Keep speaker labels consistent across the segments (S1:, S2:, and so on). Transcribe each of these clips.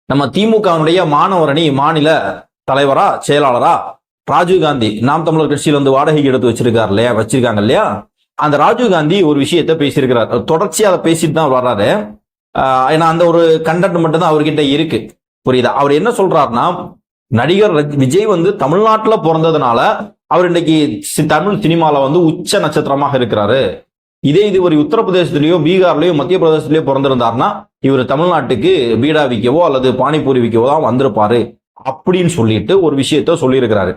S1: நம்ம திமுகவுடைய மாணவர் அணி மாநில தலைவரா செயலாளரா ராஜீவ்காந்தி நாம் தமிழர் கட்சியில் வந்து வாடகைக்கு எடுத்து வச்சிருக்காங்க இல்லையா, அந்த ராஜீவ்காந்தி ஒரு விஷயத்த பேசியிருக்கிறார். தொடர்ச்சியா அதை பேசிட்டு தான் வர்றாரு. ஏன்னா அந்த ஒரு கண்டென்ட் மட்டும் தான் அவர்கிட்ட இருக்கு, புரியுதா? அவர் என்ன சொல்றாருன்னா, நடிகர் விஜய் வந்து தமிழ்நாட்டுல பிறந்ததுனால அவர் இன்னைக்கு தமிழ் சினிமால வந்து உச்ச நட்சத்திரமாக இருக்கிறாரு. இதே இது ஒரு உத்தரப்பிரதேசத்திலேயோ பீகார்லயோ மத்திய பிரதேசத்திலேயோ பிறந்திருந்தாருன்னா இவர் தமிழ்நாட்டுக்கு பீடா விற்கவோ அல்லது பானிபூரி விற்கவோ தான் வந்திருப்பாரு அப்படின்னு சொல்லிட்டு ஒரு விஷயத்த சொல்லியிருக்கிறாரு.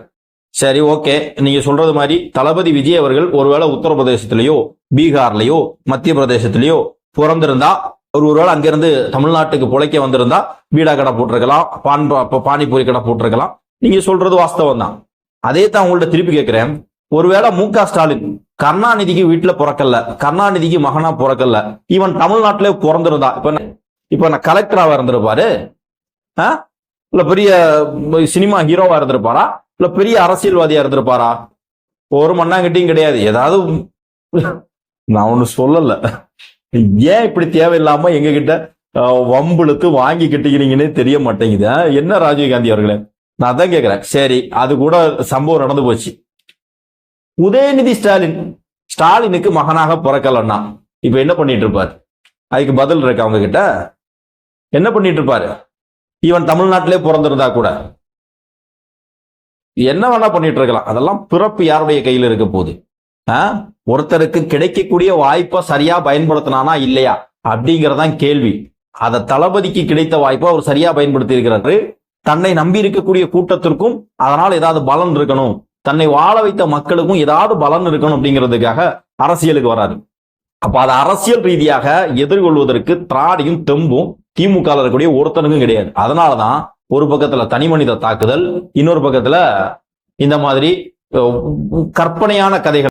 S1: சரி, ஓகே, நீங்க சொல்றது மாதிரி தளபதி விஜய் அவர்கள் ஒருவேளை உத்தரப்பிரதேசத்திலேயோ பீகார்லயோ மத்திய பிரதேசத்திலேயோ பிறந்திருந்தா, அவர் ஒருவேளை அங்கிருந்து தமிழ்நாட்டுக்கு பிழைக்க வந்திருந்தா பீடா கடை போட்டிருக்கலாம், பானிபூரி கடை போட்டிருக்கலாம். நீங்க சொல்றது வாஸ்தவம் தான். அதே தான் உங்கள்ட்ட திருப்பி கேட்கிறேன். ஒருவேளை மு.க. ஸ்டாலின் கருணாநிதிக்கு வீட்டுல பிறக்கல, கருணாநிதிக்கு மகனா பிறக்கல, இவன் தமிழ்நாட்டிலே பிறந்திருந்தா இப்ப நான் கலெக்டராக இருந்திருப்பாரு, இல்ல பெரிய சினிமா ஹீரோவா இருந்திருப்பாரா, இல்ல பெரிய அரசியல்வாதியா இருந்திருப்பாரா? ஒரு மண்ணாங்கட்டியும் கிடையாது. ஏதாவது நான் ஒண்ணு சொல்லல, ஏன் இப்படி தேவையில்லாம எங்க கிட்ட வம்புழுத்து வாங்கி கட்டிக்கிறீங்கன்னு தெரிய மாட்டேங்குது. என்ன ராஜீவ்காந்தி அவர்களே, நான் தான் கேட்கிறேன். சரி, அது கூட சம்பவம் நடந்து போச்சு. உதயநிதி ஸ்டாலினுக்கு மகனாக பிறக்கலன்னா இப்ப என்ன பண்ணிட்டு இருப்பாரு? அதுக்கு பதில் இருக்கு அவங்க கிட்ட. என்ன பண்ணிட்டு இருப்பாரு? இவன் தமிழ்நாட்டிலே பிறந்திருந்தா கூட என்ன வேணா பண்ணிட்டு இருக்கலாம். அதெல்லாம் பிறப்பு யாருடைய கையில் இருக்க போகுது? ஒருத்தருக்கு கிடைக்கக்கூடிய வாய்ப்பை சரியா பயன்படுத்தினானா இல்லையா அப்படிங்கறதான் கேள்வி. அத தளபதிக்கு கிடைத்த வாய்ப்பை அவர் சரியா பயன்படுத்தி இருக்கிறாரு. தன்னை நம்பி இருக்கக்கூடிய கூட்டத்திற்கும் அதனால் ஏதாவது பலன் இருக்கணும், தன்னை வாழ வைத்த மக்களுக்கும் ஏதாவது பலன் இருக்கணும் அப்படிங்கிறதுக்காக அரசியலுக்கு வராரு. அப்ப அதை அரசியல் ரீதியாக எதிர்கொள்வதற்கு திராடியும் தெம்பும் திமுக இருக்கக்கூடிய ஒருத்தனுக்கும் கிடையாது. அதனாலதான் ஒரு பக்கத்துல தனி மனித தாக்குதல், இன்னொரு பக்கத்துல இந்த மாதிரி கற்பனையான கதைகள்.